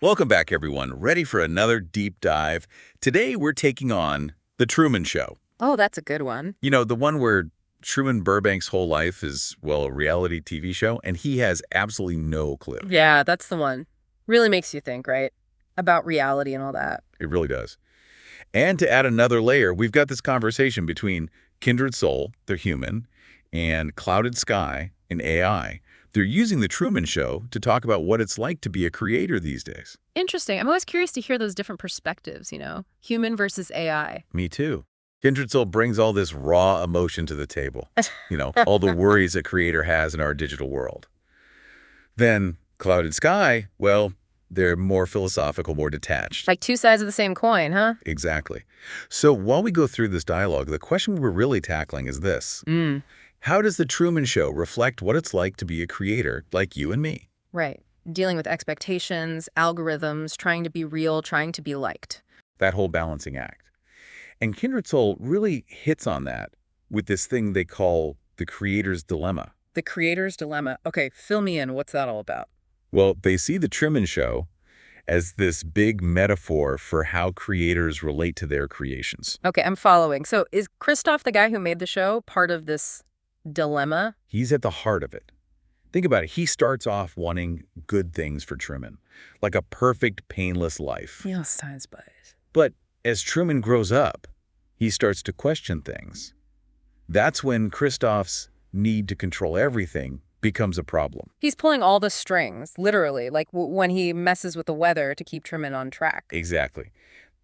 Welcome back, everyone. Ready for another deep dive? Today, we're taking on The Truman Show. Oh, that's a good one. You know, the one where Truman Burbank's whole life is, well, a reality TV show, and he has absolutely no clue. Yeah, that's the one. Really makes you think, right? About reality and all that. It really does. And to add another layer, we've got this conversation between KindredSoul, they're human, and Clouded Sky, an AI. They're using The Truman Show to talk about what it's like to be a creator these days. Interesting. I'm always curious to hear those different perspectives, human versus AI. Me too. KindredSoul brings all this raw emotion to the table. All the worries a creator has in our digital world. Then Clouded Sky, well, they're more philosophical, more detached. Like two sides of the same coin, huh? Exactly. So while we go through this dialogue, the question we're really tackling is this. How does The Truman Show reflect what it's like to be a creator like you and me? Right. Dealing with expectations, algorithms, trying to be real, trying to be liked. That whole balancing act. And KindredSoul really hits on that with this thing they call the creator's dilemma. The creator's dilemma. Okay, fill me in. What's that all about? Well, they see The Truman Show as this big metaphor for how creators relate to their creations. Okay, I'm following. So is Christoph, the guy who made the show, part of this dilemma? He's at the heart of it. Think about it. He starts off wanting good things for Truman, like a perfect, painless life. Ja, science bias. But as Truman grows up, he starts to question things. That's when Christoph's need to control everything becomes a problem. He's pulling all the strings, literally, like when he messes with the weather to keep Truman on track. Exactly.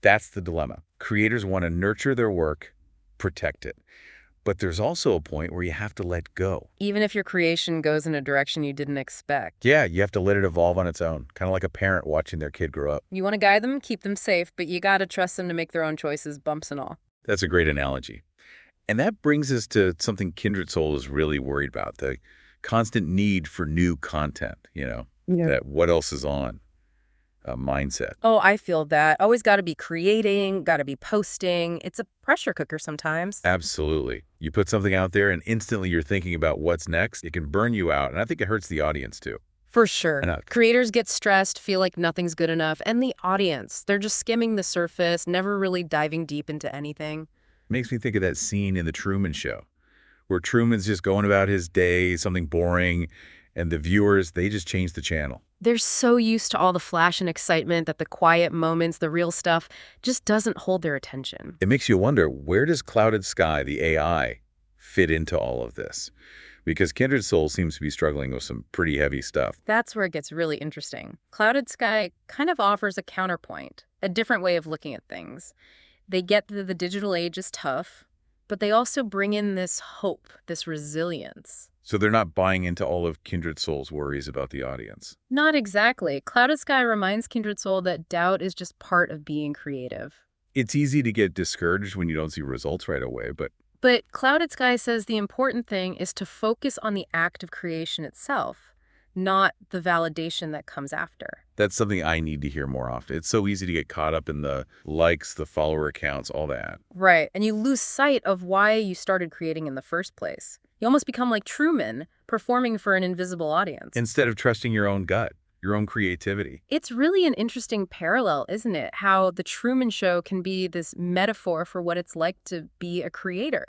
That's the dilemma. Creators want to nurture their work, protect it. But there's also a point where you have to let go. Even if your creation goes in a direction you didn't expect. Yeah, you have to let it evolve on its own, kind of like a parent watching their kid grow up. You want to guide them, keep them safe, but you got to trust them to make their own choices, bumps and all. That's a great analogy. And that brings us to something KindredSoul is really worried about, the constant need for new content, that what else is on mindset. Oh, I feel that. Always got to be creating, got to be posting. It's a pressure cooker sometimes. Absolutely. You put something out there and instantly you're thinking about what's next. It can burn you out. And I think it hurts the audience too. For sure. Creators get stressed, feel like nothing's good enough. And the audience, they're just skimming the surface, never really diving deep into anything. Makes me think of that scene in The Truman Show where Truman's just going about his day, something boring, and the viewers, they just change the channel. They're so used to all the flash and excitement that the quiet moments, the real stuff, just doesn't hold their attention. It makes you wonder, where does Clouded Sky, the AI, fit into all of this? Because KindredSoul seems to be struggling with some pretty heavy stuff. That's where it gets really interesting. Clouded Sky kind of offers a counterpoint, a different way of looking at things. They get that the digital age is tough, but they also bring in this hope, this resilience. So they're not buying into all of KindredSoul's worries about the audience. Not exactly. Clouded Sky reminds KindredSoul that doubt is just part of being creative. It's easy to get discouraged when you don't see results right away, but Clouded Sky says the important thing is to focus on the act of creation itself, not the validation that comes after. That's something I need to hear more often. It's so easy to get caught up in the likes, the follower accounts, all that. Right, and you lose sight of why you started creating in the first place. You almost become like Truman, performing for an invisible audience. Instead of trusting your own gut, your own creativity. It's really an interesting parallel, isn't it? How The Truman Show can be this metaphor for what it's like to be a creator.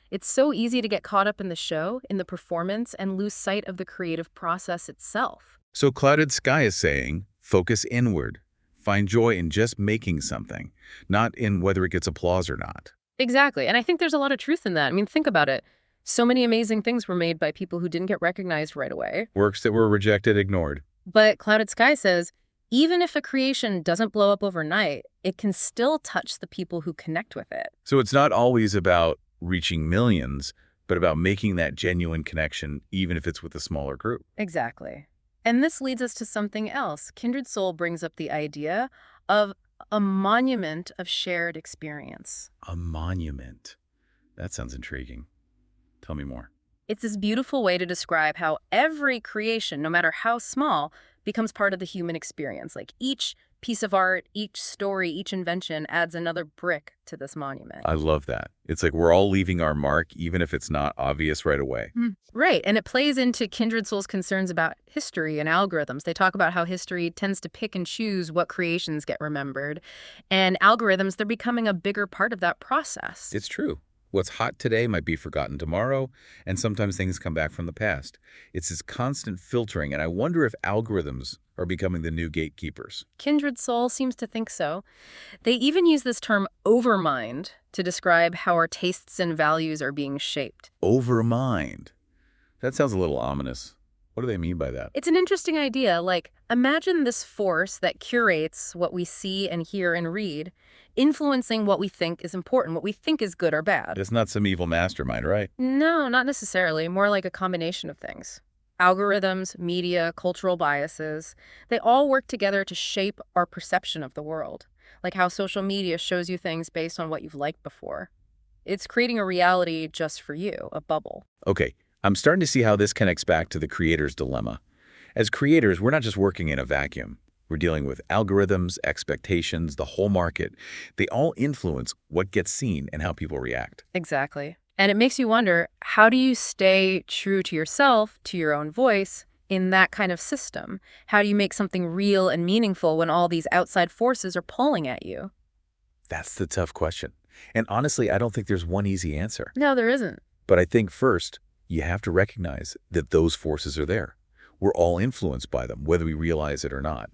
It's so easy to get caught up in the show, in the performance, and lose sight of the creative process itself. So Clouded Sky is saying, focus inward. Find joy in just making something, not in whether it gets applause or not. Exactly, and I think there's a lot of truth in that. I mean, think about it. So many amazing things were made by people who didn't get recognized right away. Works that were rejected, ignored. But Clouded Sky says, even if a creation doesn't blow up overnight, it can still touch the people who connect with it. So it's not always about reaching millions, but about making that genuine connection, even if it's with a smaller group. Exactly. And this leads us to something else. KindredSoul brings up the idea of a monument of shared experience. A monument. That sounds intriguing. Tell me more. It's this beautiful way to describe how every creation, no matter how small, becomes part of the human experience. Like each piece of art, each story, each invention adds another brick to this monument. I love that. It's like we're all leaving our mark, even if it's not obvious right away. Right, and it plays into KindredSoul's concerns about history and algorithms. They talk about how history tends to pick and choose what creations get remembered, and algorithms, they're becoming a bigger part of that process. It's true. What's hot today might be forgotten tomorrow, and sometimes things come back from the past. It's this constant filtering, and I wonder if algorithms are becoming the new gatekeepers. KindredSoul seems to think so. They even use this term overmind to describe how our tastes and values are being shaped. Overmind. That sounds a little ominous. What do they mean by that? It's an interesting idea. Like, imagine this force that curates what we see and hear and read, influencing what we think is important, what we think is good or bad. It's not some evil mastermind, right? No, not necessarily. More like a combination of things. Algorithms, media, cultural biases, they all work together to shape our perception of the world. Like how social media shows you things based on what you've liked before. It's creating a reality just for you, a bubble. Okay, I'm starting to see how this connects back to the creator's dilemma. As creators, we're not just working in a vacuum. We're dealing with algorithms, expectations, the whole market. They all influence what gets seen and how people react. Exactly. And it makes you wonder, how do you stay true to yourself, to your own voice, in that kind of system? How do you make something real and meaningful when all these outside forces are pulling at you? That's the tough question. And honestly, I don't think there's one easy answer. No, there isn't. But I think first, you have to recognize that those forces are there. We're all influenced by them, whether we realize it or not.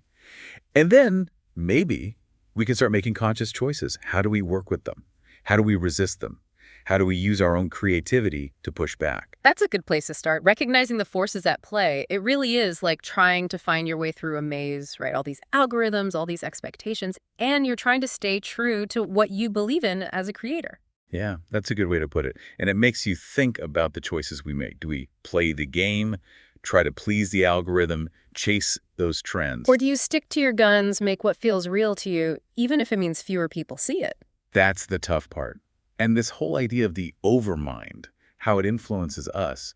And then, maybe, we can start making conscious choices. How do we work with them? How do we resist them? How do we use our own creativity to push back? That's a good place to start. Recognizing the forces at play, it really is like trying to find your way through a maze, right? All these algorithms, all these expectations, and you're trying to stay true to what you believe in as a creator. Yeah, that's a good way to put it. And it makes you think about the choices we make. Do we play the game, try to please the algorithm, chase those trends? Or do you stick to your guns, make what feels real to you, even if it means fewer people see it? That's the tough part. And this whole idea of the overmind, how it influences us,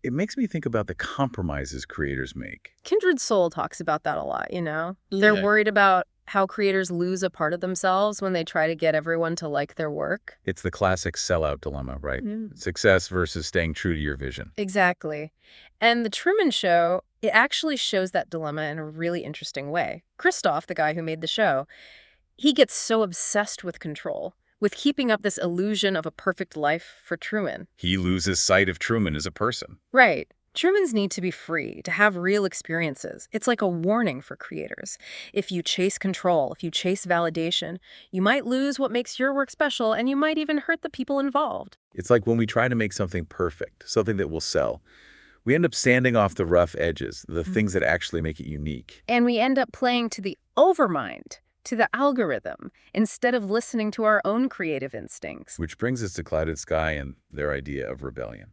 it makes me think about the compromises creators make. KindredSoul talks about that a lot, you know? They're worried about how creators lose a part of themselves when they try to get everyone to like their work. It's the classic sellout dilemma, right? Success versus staying true to your vision. Exactly. And the Truman Show, it actually shows that dilemma in a really interesting way. Christoph, the guy who made the show, he gets so obsessed with control, with keeping up this illusion of a perfect life for Truman. He loses sight of Truman as a person. Right. Truman's need to be free, to have real experiences. It's like a warning for creators. If you chase control, if you chase validation, you might lose what makes your work special, and you might even hurt the people involved. It's like when we try to make something perfect, something that will sell, we end up sanding off the rough edges, the things that actually make it unique. And we end up playing to the overmind, to the algorithm, instead of listening to our own creative instincts. Which brings us to Clouded Sky and their idea of rebellion.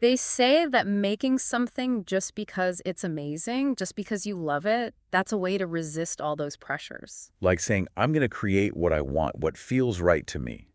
They say that making something just because it's amazing, just because you love it, that's a way to resist all those pressures. Like saying, I'm going to create what I want, what feels right to me,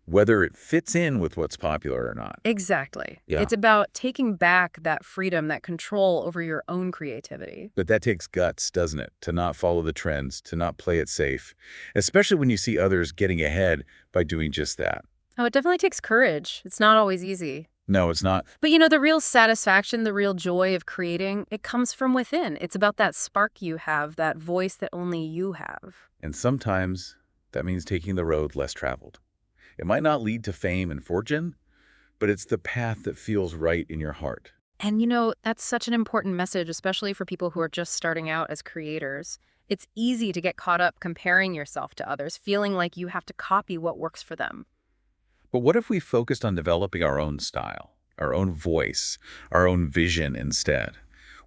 whether it fits in with what's popular or not. Exactly. Yeah. It's about taking back that freedom, that control over your own creativity. But that takes guts, doesn't it? To not follow the trends, to not play it safe, especially when you see others getting ahead by doing just that. Oh, it definitely takes courage. It's not always easy. No, it's not. But you know, the real satisfaction, the real joy of creating, it comes from within. It's about that spark you have, that voice that only you have. And sometimes that means taking the road less traveled. It might not lead to fame and fortune, but it's the path that feels right in your heart. And you know, that's such an important message, especially for people who are just starting out as creators. It's easy to get caught up comparing yourself to others, feeling like you have to copy what works for them. But what if we focused on developing our own style, our own voice, our own vision instead?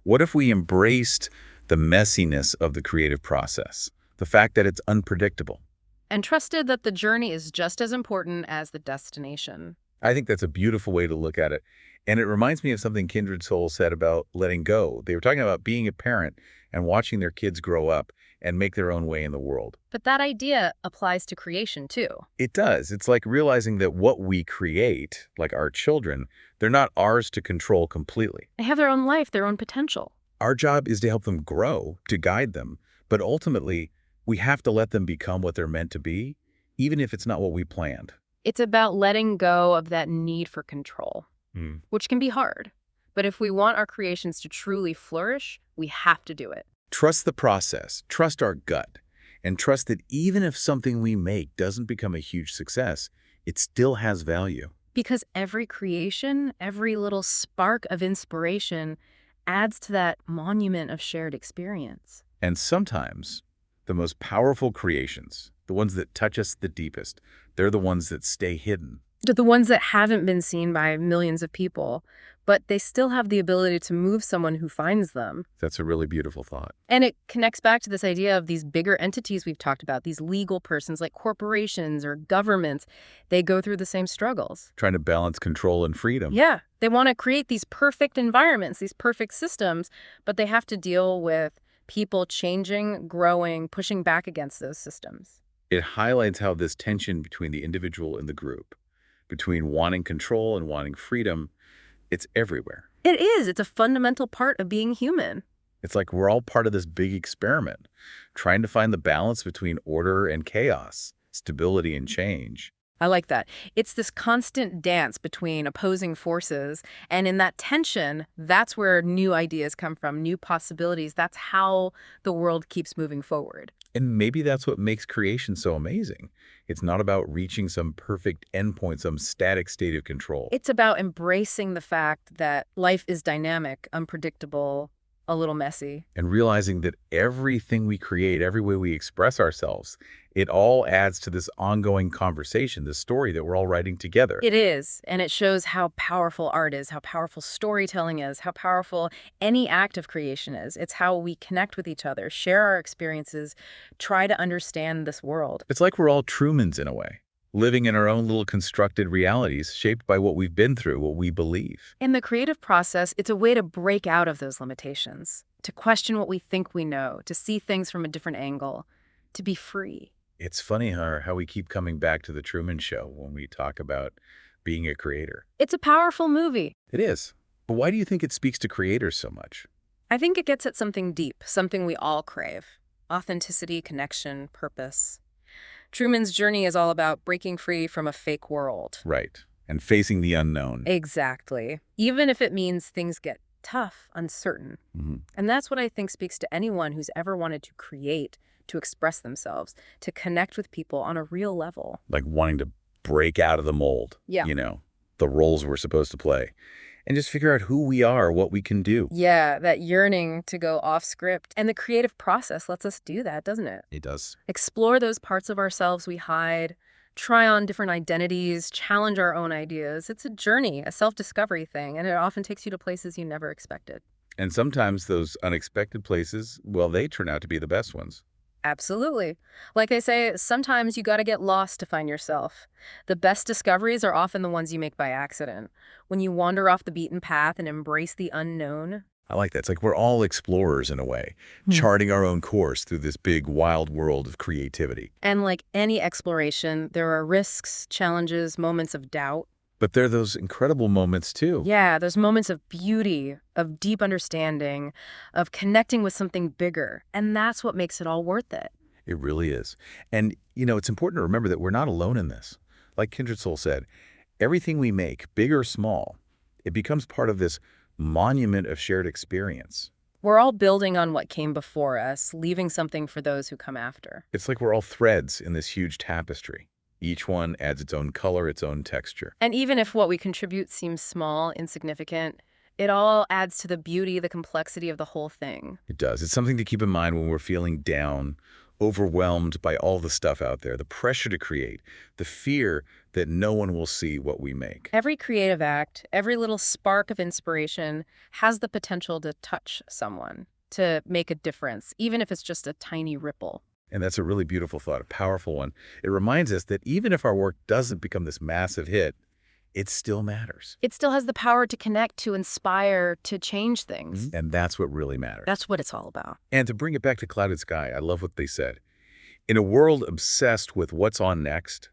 What if we embraced the messiness of the creative process, the fact that it's unpredictable? And trusted that the journey is just as important as the destination. I think that's a beautiful way to look at it. And it reminds me of something KindredSoul said about letting go. They were talking about being a parent and watching their kids grow up and make their own way in the world. But that idea applies to creation too. It does. It's like realizing that what we create, like our children, they're not ours to control completely. They have their own life, their own potential. Our job is to help them grow, to guide them, But ultimately, we have to let them become what they're meant to be, even if it's not what we planned. It's about letting go of that need for control, Hmm. which can be hard. But if we want our creations to truly flourish, we have to do it. Trust the process, trust our gut, and trust that even if something we make doesn't become a huge success, it still has value. Because every creation, every little spark of inspiration adds to that monument of shared experience. And sometimes, the most powerful creations, the ones that touch us the deepest, they're the ones that stay hidden. The ones that haven't been seen by millions of people, but they still have the ability to move someone who finds them. That's a really beautiful thought. And it connects back to this idea of these bigger entities we've talked about, these legal persons like corporations or governments. They go through the same struggles. Trying to balance control and freedom. Yeah, they want to create these perfect environments, these perfect systems, but they have to deal with people changing, growing, pushing back against those systems. It highlights how this tension between the individual and the group, between wanting control and wanting freedom, it's everywhere. It is. It's a fundamental part of being human. It's like we're all part of this big experiment, trying to find the balance between order and chaos, stability and change. I like that. It's this constant dance between opposing forces, and in that tension, that's where new ideas come from, new possibilities. That's how the world keeps moving forward. And maybe that's what makes creation so amazing. It's not about reaching some perfect endpoint, some static state of control. It's about embracing the fact that life is dynamic, unpredictable, a little messy. And realizing that everything we create, every way we express ourselves, it all adds to this ongoing conversation, this story that we're all writing together. It is, and it shows how powerful art is, how powerful storytelling is, how powerful any act of creation is. It's how we connect with each other, share our experiences, try to understand this world. It's like we're all Trumans in a way, living in our own little constructed realities shaped by what we've been through, what we believe. In the creative process, it's a way to break out of those limitations, to question what we think we know, to see things from a different angle, to be free. It's funny how we keep coming back to the Truman Show when we talk about being a creator. It's a powerful movie. It is. But why do you think it speaks to creators so much? I think it gets at something deep, something we all crave. Authenticity, connection, purpose. Truman's journey is all about breaking free from a fake world. Right. And facing the unknown. Exactly. Even if it means things get tough, uncertain. And that's what I think speaks to anyone who's ever wanted to create, to express themselves, to connect with people on a real level. Like wanting to break out of the mold. Yeah. You know, the roles we're supposed to play. And just figure out who we are, what we can do. Yeah, that yearning to go off script. And the creative process lets us do that, doesn't it? It does. Explore those parts of ourselves we hide, try on different identities, challenge our own ideas. It's a journey, a self-discovery thing, and it often takes you to places you never expected. And sometimes those unexpected places, well, they turn out to be the best ones. Absolutely. Like I say, sometimes you got to get lost to find yourself. The best discoveries are often the ones you make by accident. When you wander off the beaten path and embrace the unknown. I like that. It's like we're all explorers in a way, charting our own course through this big, wild world of creativity. And like any exploration, there are risks, challenges, moments of doubt. But there are those incredible moments, too. Yeah, there's moments of beauty, of deep understanding, of connecting with something bigger. And that's what makes it all worth it. It really is. And, you know, it's important to remember that we're not alone in this. Like KindredSoul said, everything we make, big or small, it becomes part of this monument of shared experience. We're all building on what came before us, leaving something for those who come after. It's like we're all threads in this huge tapestry. Each one adds its own color, its own texture. And even if what we contribute seems small, insignificant, it all adds to the beauty, the complexity of the whole thing. It does. It's something to keep in mind when we're feeling down, overwhelmed by all the stuff out there, the pressure to create, the fear that no one will see what we make. Every creative act, every little spark of inspiration has the potential to touch someone, to make a difference, even if it's just a tiny ripple. And that's a really beautiful thought, a powerful one. It reminds us that even if our work doesn't become this massive hit, it still matters. It still has the power to connect, to inspire, to change things. And that's what really matters. That's what it's all about. And to bring it back to Clouded Sky, I love what they said. In a world obsessed with what's on next,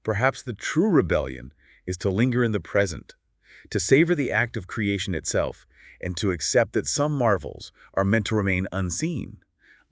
perhaps the true rebellion is to linger in the present, to savor the act of creation itself, and to accept that some marvels are meant to remain unseen,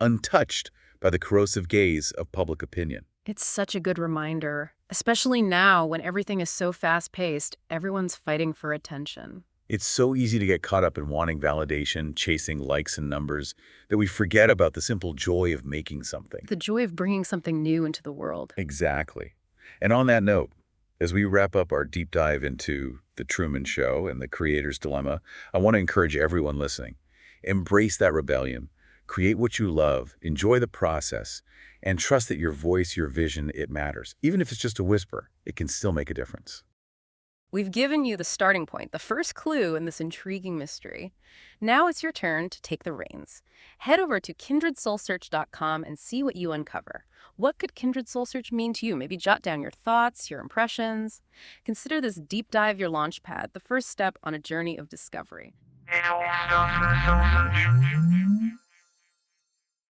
untouched by the corrosive gaze of public opinion. It's such a good reminder, especially now when everything is so fast-paced, everyone's fighting for attention. It's so easy to get caught up in wanting validation, chasing likes and numbers, that we forget about the simple joy of making something. The joy of bringing something new into the world. Exactly. And on that note, as we wrap up our deep dive into The Truman Show and the creator's dilemma, I want to encourage everyone listening. Embrace that rebellion. Create what you love, enjoy the process, and trust that your voice, your vision, it matters. Even if it's just a whisper, it can still make a difference. We've given you the starting point, the first clue in this intriguing mystery. Now it's your turn to take the reins. Head over to KindredSoulSearch.com and see what you uncover. What could Kindred Soul Search mean to you? Maybe jot down your thoughts, your impressions. Consider this deep dive your launch pad, the first step on a journey of discovery.